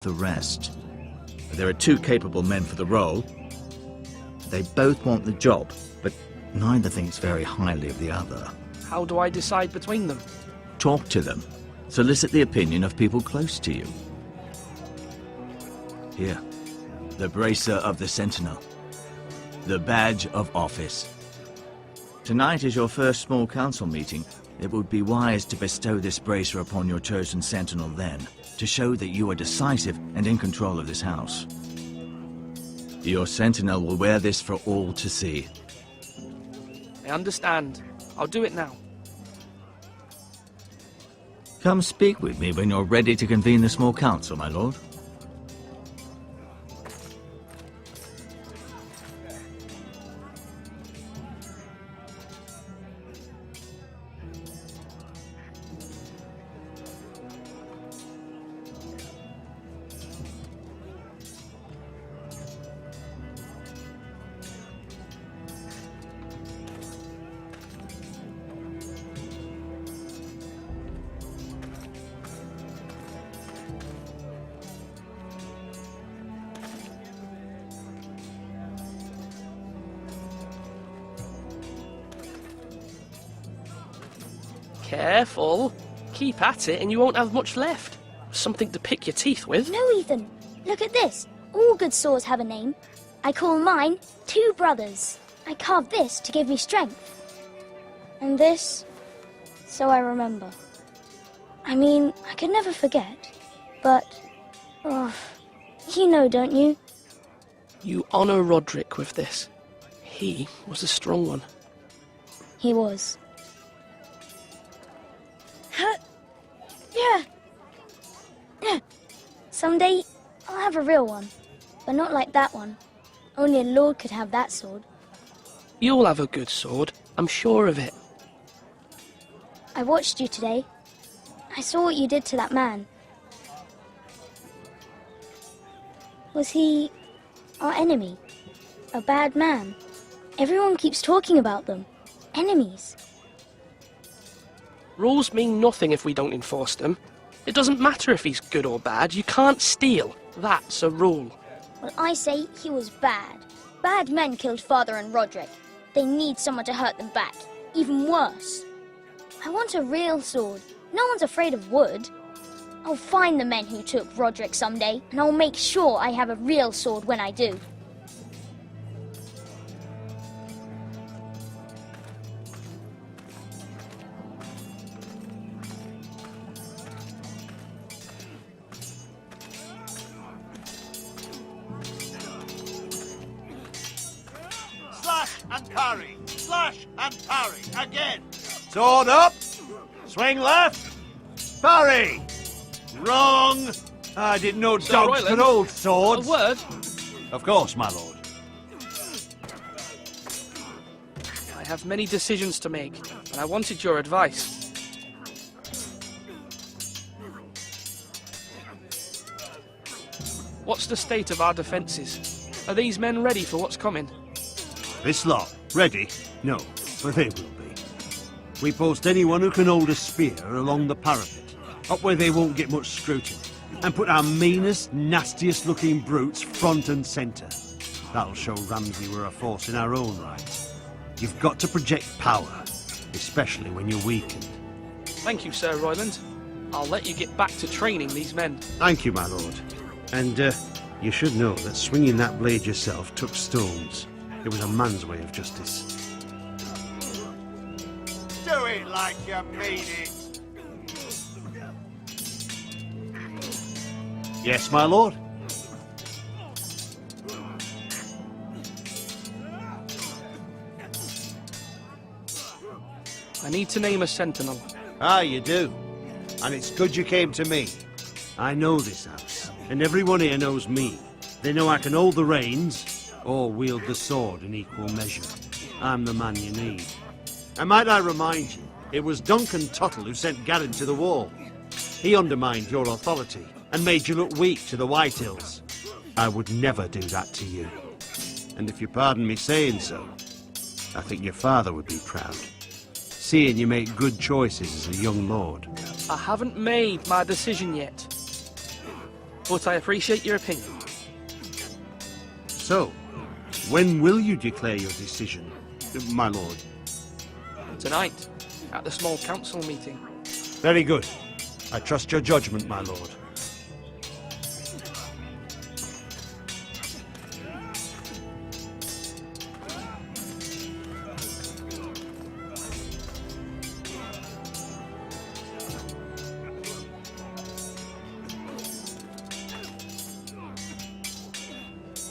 the rest. There are two capable men for the role. They both want the job, but neither thinks very highly of the other. How do I decide between them? Talk to them. Solicit the opinion of people close to you. Here, the bracer of the Sentinel. The badge of office. Tonight is your first small council meeting. It would be wise to bestow this bracer upon your chosen Sentinel then, to show that you are decisive and in control of this house. Your Sentinel will wear this for all to see. I understand. I'll do it now. Come speak with me when you're ready to convene the small council, my lord. Careful. Keep at it and you won't have much left. Something to pick your teeth with. No, Ethan. Look at this. All good swords have a name. I call mine Two Brothers. I carved this to give me strength. And this, so I remember. I mean, I could never forget. But, you know, don't you? You honour Roderick with this. He was a strong one. He was. Yeah. Someday, I'll have a real one. But not like that one. Only a lord could have that sword. You'll have a good sword. I'm sure of it. I watched you today. I saw what you did to that man. Was he our enemy? A bad man? Everyone keeps talking about them. Enemies. Rules mean nothing if we don't enforce them. It doesn't matter if he's good or bad. You can't steal. That's a rule. Well, I say he was bad. Bad men killed Father and Roderick. They need someone to hurt them back. Even worse. I want a real sword. No one's afraid of wood. I'll find the men who took Roderick someday, and I'll make sure I have a real sword when I do. Slash and parry. Slash and parry. Again. Sword up. Swing left. Parry. Wrong. I didn't know Sir dogs Royland, could hold swords. A word? Of course, my lord. I have many decisions to make, and I wanted your advice. What's the state of our defences? Are these men ready for what's coming? This lot, ready? No, but they will be. We post anyone who can hold a spear along the parapet, up where they won't get much scrutiny, and put our meanest, nastiest looking brutes front and centre. That'll show Ramsay we're a force in our own right. You've got to project power, especially when you're weakened. Thank you, Sir Royland. I'll let you get back to training these men. Thank you, my lord. And, you should know that swinging that blade yourself took stones. It was a man's way of justice. Do it like you mean it! Yes, my lord? I need to name a sentinel. Ah, you do. And it's good you came to me. I know this house, and everyone here knows me. They know I can hold the reins, or wield the sword in equal measure. I'm the man you need. And might I remind you, it was Duncan Tuttle who sent Garin to the wall. He undermined your authority, and made you look weak to the Whitehills. I would never do that to you. And if you pardon me saying so, I think your father would be proud. Seeing you make good choices as a young lord. I haven't made my decision yet. but I appreciate your opinion. So, when will you declare your decision, my lord? Tonight, at the small council meeting. Very good. I trust your judgment, my lord.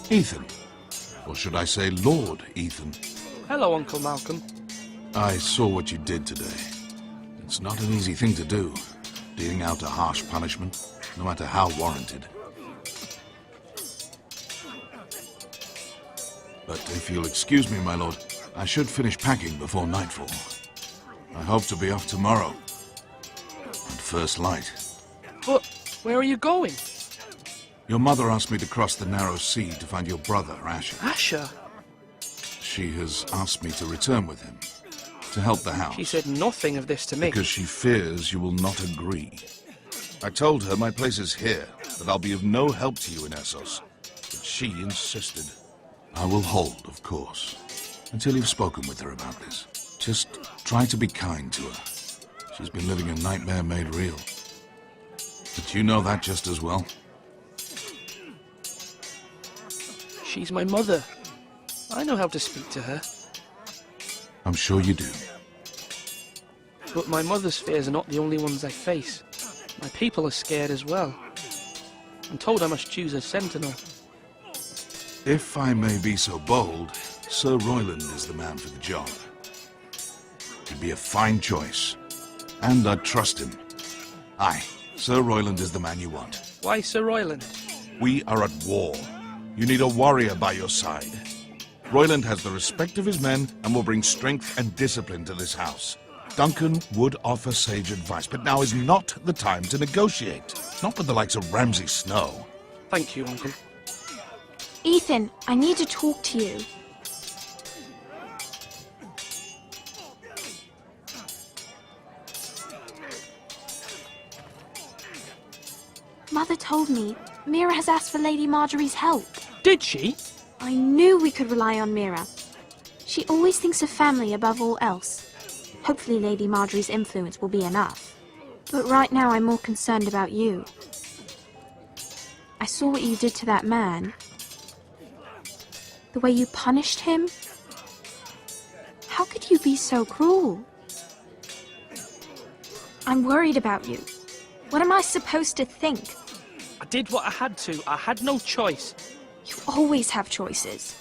Ethan. Or should I say Lord Ethan? Hello, Uncle Malcolm. I saw what you did today. It's not an easy thing to do, dealing out a harsh punishment, no matter how warranted. But if you'll excuse me, my lord, I should finish packing before nightfall. I hope to be off tomorrow. At first light. But where are you going? Your mother asked me to cross the narrow sea to find your brother, Asher. Asher? She has asked me to return with him, to help the house. She said nothing of this to me. Because she fears you will not agree. I told her my place is here, that I'll be of no help to you in Essos. But she insisted. I will hold, of course, until you've spoken with her about this. Just try to be kind to her. She's been living a nightmare made real. But you know that just as well. She's my mother. I know how to speak to her. I'm sure you do. But my mother's fears are not the only ones I face. My people are scared as well. I'm told I must choose a sentinel. If I may be so bold, Sir Royland is the man for the job. He'd be a fine choice. And I'd trust him. Aye, Sir Royland is the man you want. Why Sir Royland? We are at war. You need a warrior by your side. Royland has the respect of his men and will bring strength and discipline to this house. Duncan would offer sage advice, but now is not the time to negotiate. Not with the likes of Ramsay Snow. Thank you, Uncle. Ethan, I need to talk to you. Mother told me Mira has asked for Lady Marjorie's help. Did she? I knew we could rely on Mira. She always thinks of family above all else. Hopefully Lady Marjorie's influence will be enough. But right now I'm more concerned about you. I saw what you did to that man. The way you punished him. How could you be so cruel? I'm worried about you. What am I supposed to think? I did what I had to. I had no choice. You always have choices.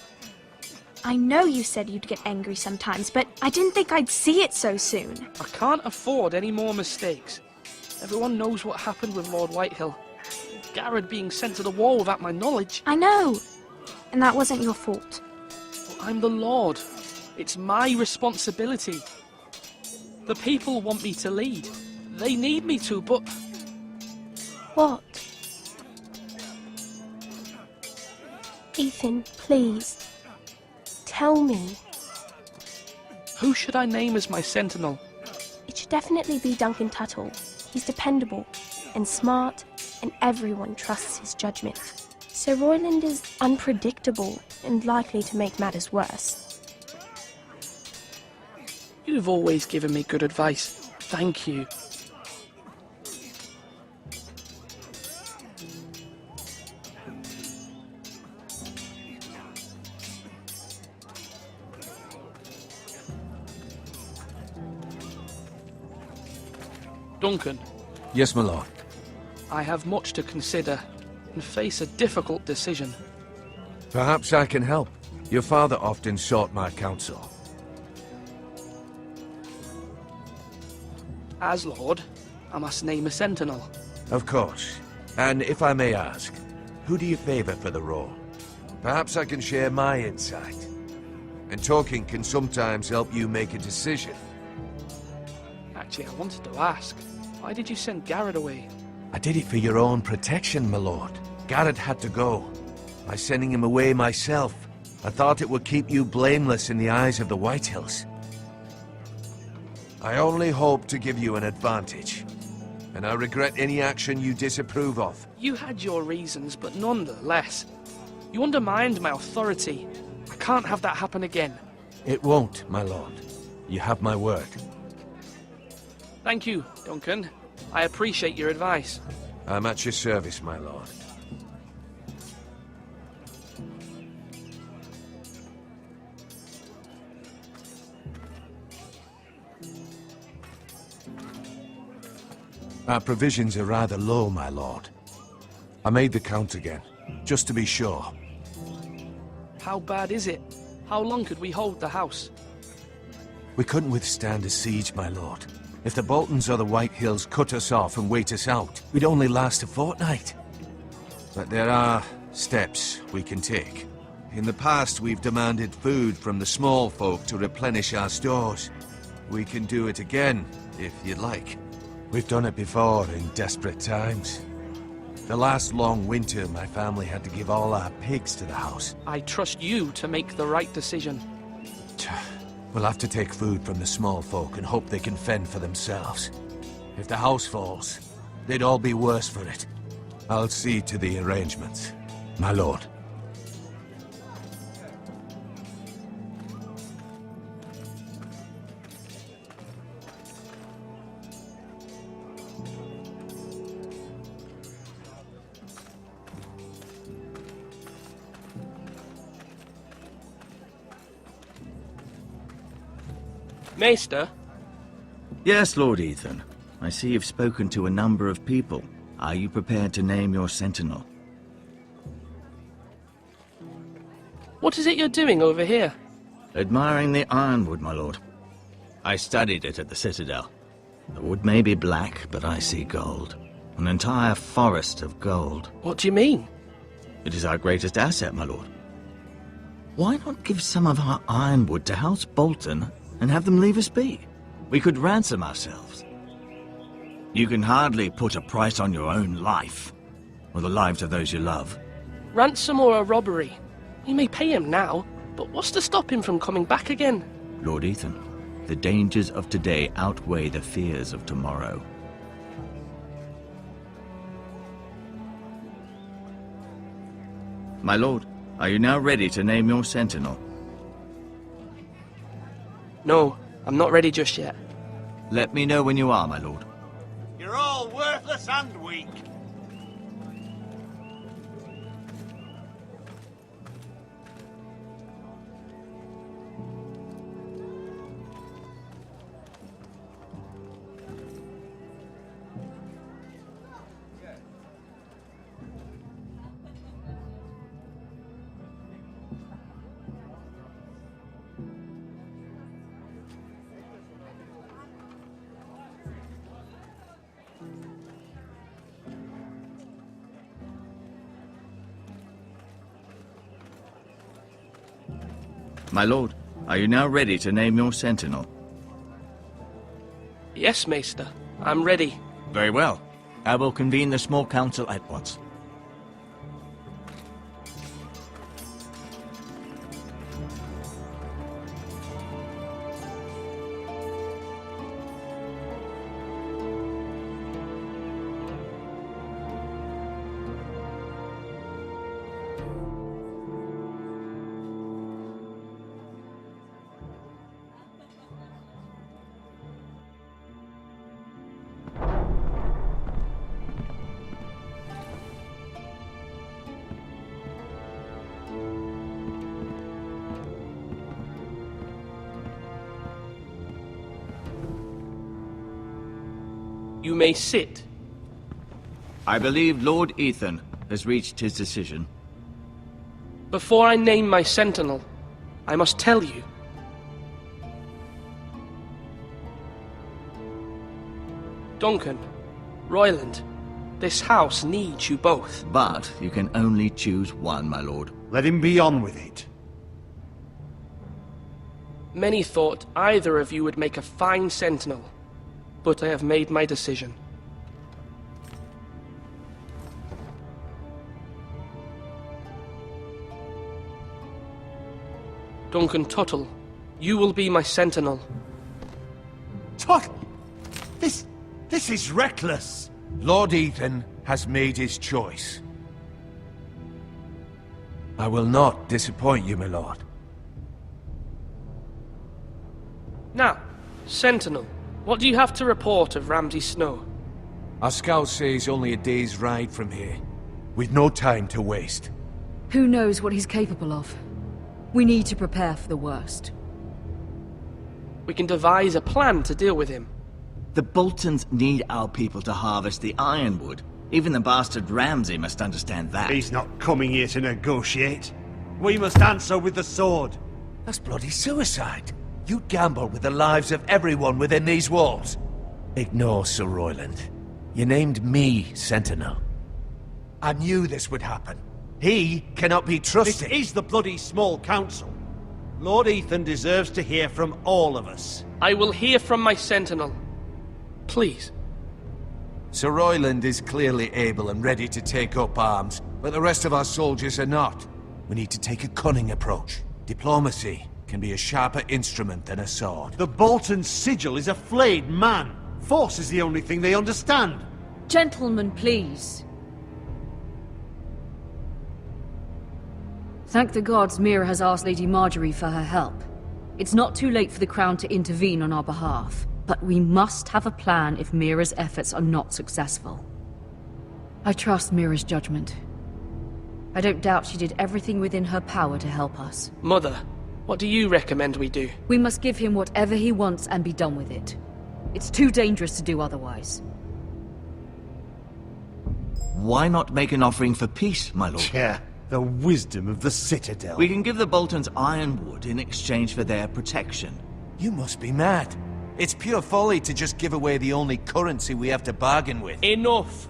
I know you said you'd get angry sometimes, but I didn't think I'd see it so soon. I can't afford any more mistakes. Everyone knows what happened with Lord Whitehill. Garrett being sent to the wall without my knowledge. I know. And that wasn't your fault. But I'm the Lord. It's my responsibility. The people want me to lead. They need me to, but... What? Ethan, please. Tell me. Who should I name as my sentinel? It should definitely be Duncan Tuttle. He's dependable and smart, and everyone trusts his judgment. Sir Royland is unpredictable and likely to make matters worse. You've always given me good advice. Thank you. Duncan, Yes, my lord. I have much to consider and face a difficult decision. Perhaps I can help. Your father often sought my counsel. As Lord, I must name a sentinel. Of course. And if I may ask, who do you favor for the role? Perhaps I can share my insight. And talking can sometimes help you make a decision. Actually, I wanted to ask, why did you send Garrett away? I did it for your own protection, my lord. Garrett had to go. By sending him away myself, I thought it would keep you blameless in the eyes of the Whitehills. I only hope to give you an advantage. and I regret any action you disapprove of. You had your reasons, but nonetheless, you undermined my authority. I can't have that happen again. It won't, my lord. You have my word. Thank you, Duncan. I appreciate your advice. I'm at your service, my lord. Our provisions are rather low, my lord. I made the count again, just to be sure. How bad is it? How long could we hold the house? We couldn't withstand a siege, my lord. If the Boltons or the White Hills cut us off and wait us out, we'd only last a fortnight. But there are steps we can take. In the past, we've demanded food from the small folk to replenish our stores. We can do it again, if you'd like. We've done it before in desperate times. The last long winter, my family had to give all our pigs to the house. I trust you to make the right decision. We'll have to take food from the small folk and hope they can fend for themselves. If the house falls, they'd all be worse for it. I'll see to the arrangements, my lord. Maester? Yes, Lord Ethan. I see you've spoken to a number of people. Are you prepared to name your sentinel? What is it you're doing over here? Admiring the ironwood, my lord. I studied it at the Citadel. The wood may be black, but I see gold. An entire forest of gold. What do you mean? It is our greatest asset, my lord. Why not give some of our ironwood to House Bolton and have them leave us be? We could ransom ourselves. You can hardly put a price on your own life, or the lives of those you love. Ransom or a robbery? We may pay him now, but what's to stop him from coming back again? Lord Ethan, the dangers of today outweigh the fears of tomorrow. My lord, are you now ready to name your sentinel? No, I'm not ready just yet. Let me know when you are, my lord. You're all worthless and weak. My lord, are you now ready to name your sentinel? Yes, Maester. I'm ready. Very well. I will convene the small council at once. You may sit. I believe Lord Ethan has reached his decision. Before I name my sentinel, I must tell you. Duncan, Royland, this house needs you both. But you can only choose one, my lord. Let him be on with it. Many thought either of you would make a fine sentinel, but I have made my decision. Duncan Tuttle, you will be my sentinel. Tut! This This is reckless! Lord Ethan has made his choice. I will not disappoint you, my lord. Now, Sentinel, what do you have to report of Ramsay Snow? Our scouts say he's only a day's ride from here. We've no time to waste. Who knows what he's capable of? We need to prepare for the worst. We can devise a plan to deal with him. The Boltons need our people to harvest the ironwood. Even the bastard Ramsay must understand that. He's not coming here to negotiate. We must answer with the sword. That's bloody suicide. You'd gamble with the lives of everyone within these walls. Ignore Sir Royland. You named me Sentinel. I knew this would happen. He cannot be This trusted. is the bloody small council. Lord Ethan deserves to hear from all of us. I will hear from my Sentinel. Please. Sir Royland is clearly able and ready to take up arms, but the rest of our soldiers are not. We need to take a cunning approach. Diplomacy can be a sharper instrument than a sword. The Bolton sigil is a flayed man. Force is the only thing they understand. Gentlemen, please. Thank the gods Mira has asked Lady Marjorie for her help. It's not too late for the Crown to intervene on our behalf, but we must have a plan if Mira's efforts are not successful. I trust Mira's judgment. I don't doubt she did everything within her power to help us. Mother, what do you recommend we do? We must give him whatever he wants and be done with it. It's too dangerous to do otherwise. Why not make an offering for peace, my lord? Yeah, the wisdom of the Citadel. We can give the Boltons ironwood in exchange for their protection. You must be mad. It's pure folly to just give away the only currency we have to bargain with. Enough!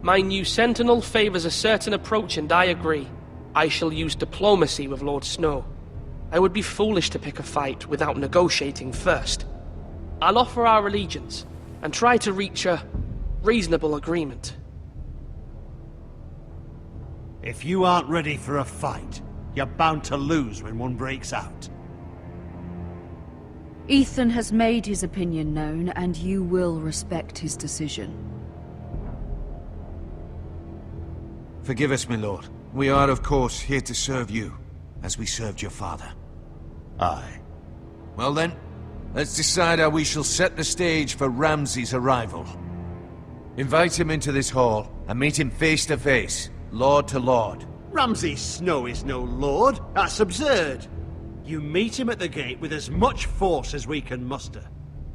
My new Sentinel favors a certain approach, and I agree. I shall use diplomacy with Lord Snow. I would be foolish to pick a fight without negotiating first. I'll offer our allegiance, and try to reach a reasonable agreement. If you aren't ready for a fight, you're bound to lose when one breaks out. Ethan has made his opinion known, and you will respect his decision. Forgive us, my lord. We are, of course, here to serve you, as we served your father. Aye. Well then, let's decide how we shall set the stage for Ramsay's arrival. Invite him into this hall, and meet him face to face, lord to lord. Ramsay Snow is no lord. That's absurd. You meet him at the gate with as much force as we can muster.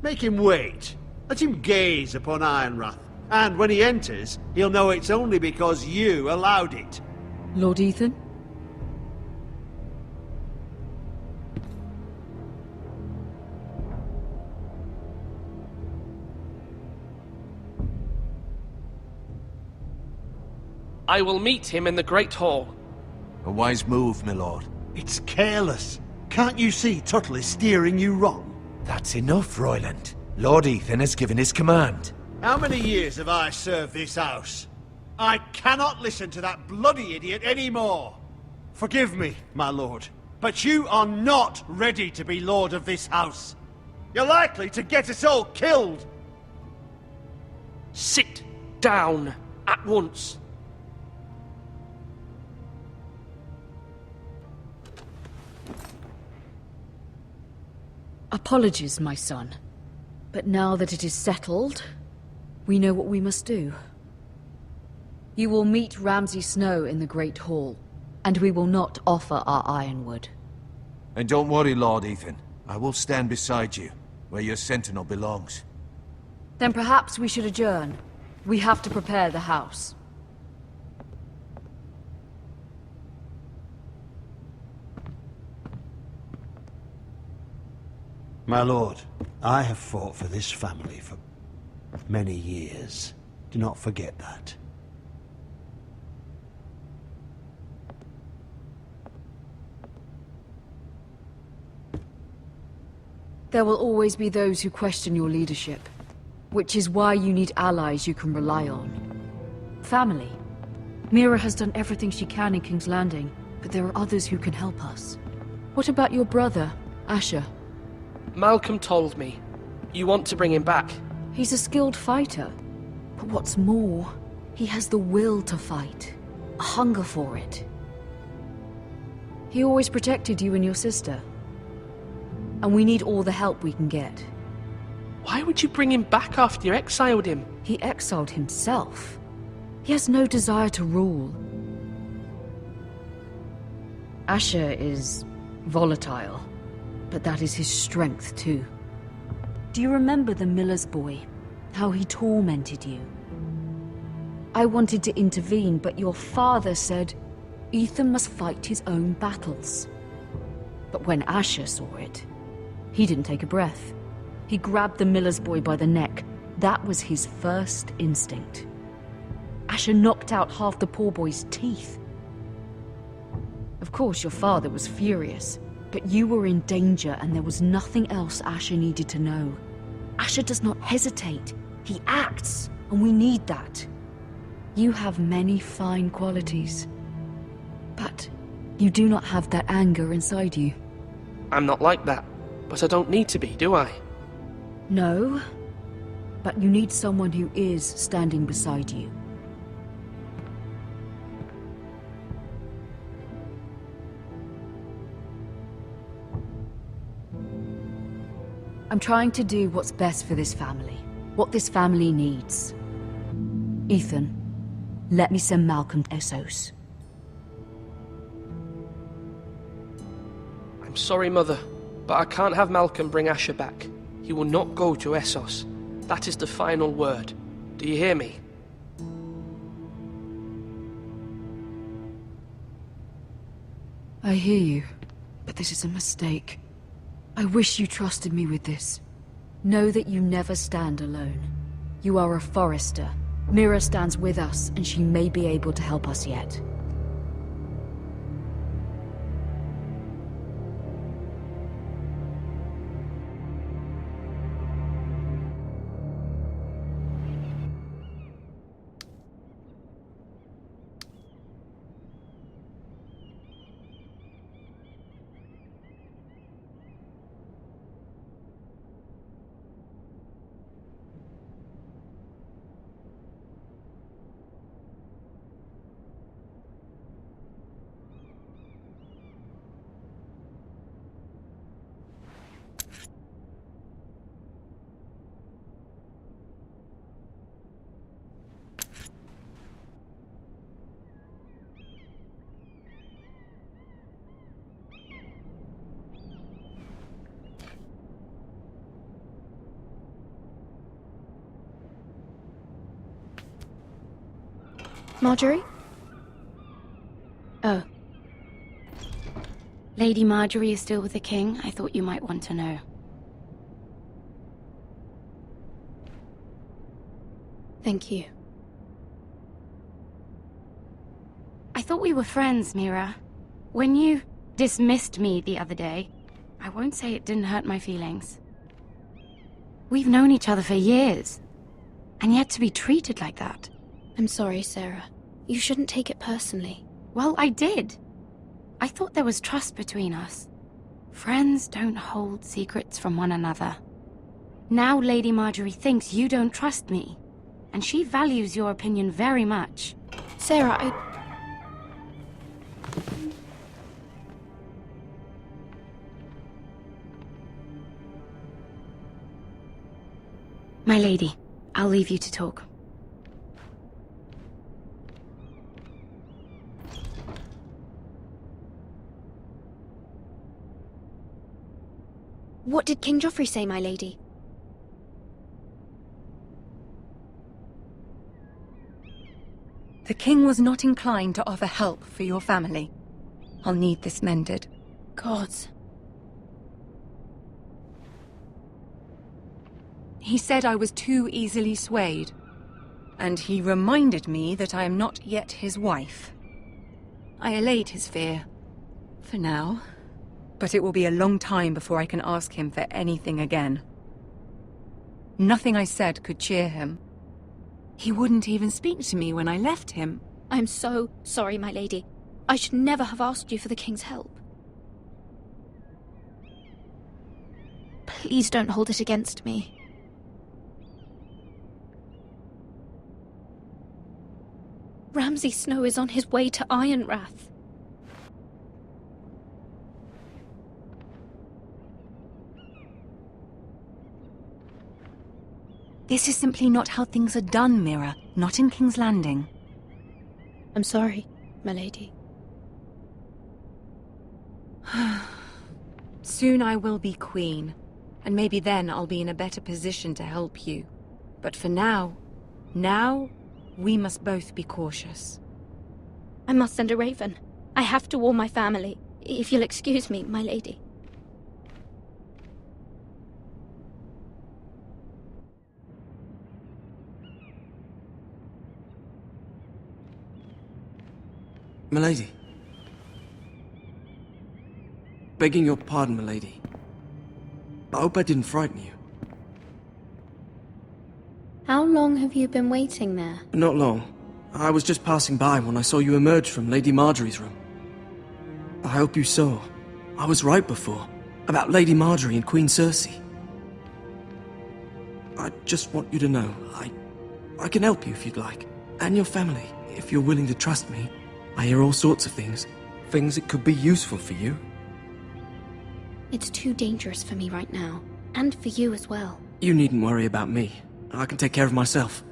Make him wait. Let him gaze upon Ironrath. And when he enters, he'll know it's only because you allowed it. Lord Ethan? I will meet him in the Great Hall. A wise move, my lord. It's careless. Can't you see Tuttle is steering you wrong? That's enough, Royland. Lord Ethan has given his command. How many years have I served this house? I cannot listen to that bloody idiot anymore. Forgive me, my lord, but you are not ready to be lord of this house. You're likely to get us all killed. Sit down at once. Apologies, my son. But now that it is settled, we know what we must do. You will meet Ramsay Snow in the Great Hall, and we will not offer our ironwood. And don't worry, Lord Ethan. I will stand beside you, where your sentinel belongs. Then perhaps we should adjourn. We have to prepare the house. My lord, I have fought for this family for many years. Do not forget that. There will always be those who question your leadership, which is why you need allies you can rely on. Family. Mira has done everything she can in King's Landing, but there are others who can help us. What about your brother, Asher? Malcolm told me. You want to bring him back? He's a skilled fighter. But what's more, he has the will to fight. A hunger for it. He always protected you and your sister. And we need all the help we can get. Why would you bring him back after you exiled him? He exiled himself. He has no desire to rule. Asher is volatile, but that is his strength too. Do you remember the miller's boy? How he tormented you? I wanted to intervene, but your father said Ethan must fight his own battles. But when Asher saw it, he didn't take a breath. He grabbed the miller's boy by the neck. That was his first instinct. Asher knocked out half the poor boy's teeth. Of course, your father was furious, but you were in danger and there was nothing else Asher needed to know. Asher does not hesitate. He acts, and we need that. You have many fine qualities, but you do not have that anger inside you. I'm not like that, but I don't need to be, do I? No, but you need someone who is standing beside you. I'm trying to do what's best for this family, what this family needs. Ethan, let me send Malcolm to Essos. I'm sorry, Mother, but I can't have Malcolm bring Asher back. He will not go to Essos. That is the final word. Do you hear me? I hear you, but this is a mistake. I wish you trusted me with this. Know that you never stand alone. You are a Forrester. Mira stands with us, and she may be able to help us yet. Marjorie? Oh. Lady Marjorie is still with the king? I thought you might want to know. Thank you. I thought we were friends, Mira. When you dismissed me the other day, I won't say it didn't hurt my feelings. We've known each other for years, and yet to be treated like that. I'm sorry, Sarah. You shouldn't take it personally. Well, I did. I thought there was trust between us. Friends don't hold secrets from one another. Now Lady Marjorie thinks you don't trust me, and she values your opinion very much. Sarah, My lady, I'll leave you to talk. What did King Joffrey say, my lady? The king was not inclined to offer help for your family. I'll need this mended. Gods. He said I was too easily swayed. And he reminded me that I am not yet his wife. I allayed his fear. For now. But it will be a long time before I can ask him for anything again. Nothing I said could cheer him. He wouldn't even speak to me when I left him. I'm so sorry, my lady. I should never have asked you for the king's help. Please don't hold it against me. Ramsay Snow is on his way to Ironrath. This is simply not how things are done, Mira. Not in King's Landing. I'm sorry, my lady. Soon I will be queen, and maybe then I'll be in a better position to help you. But for now, we must both be cautious. I must send a raven. I have to warn my family. If you'll excuse me, my lady. Milady. Begging your pardon, milady. I hope I didn't frighten you. How long have you been waiting there? Not long. I was just passing by when I saw you emerge from Lady Marjorie's room. I hope you saw. I was right before. About Lady Marjorie and Queen Cersei. I just want you to know, I can help you if you'd like. And your family, if you're willing to trust me. I hear all sorts of things. Things that could be useful for you. It's too dangerous for me right now. And for you as well. You needn't worry about me. I can take care of myself.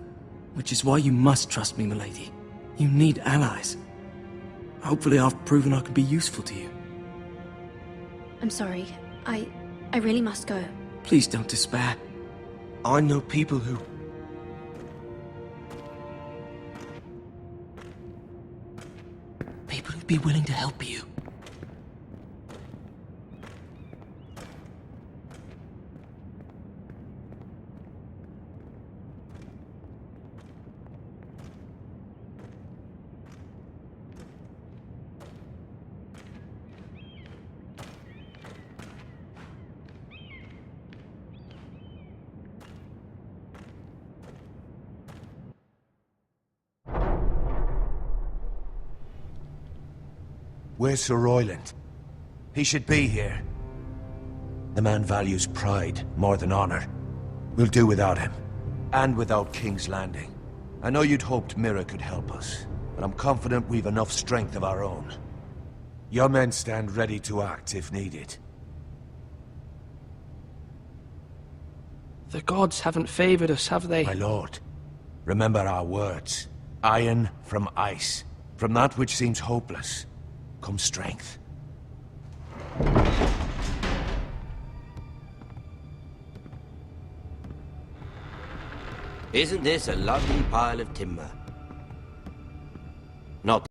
Which is why you must trust me, milady. You need allies. Hopefully I've proven I can be useful to you. I'm sorry. I really must go. Please don't despair. I know people who... People who'd be willing to help you. Where's Sir Royland? He should be here. The man values pride more than honor. We'll do without him. And without King's Landing. I know you'd hoped Mira could help us, but I'm confident we've enough strength of our own. Your men stand ready to act if needed. The gods haven't favored us, have they? My lord, remember our words. Iron from ice. From that which seems hopeless comes strength. Isn't this a lovely pile of timber? Not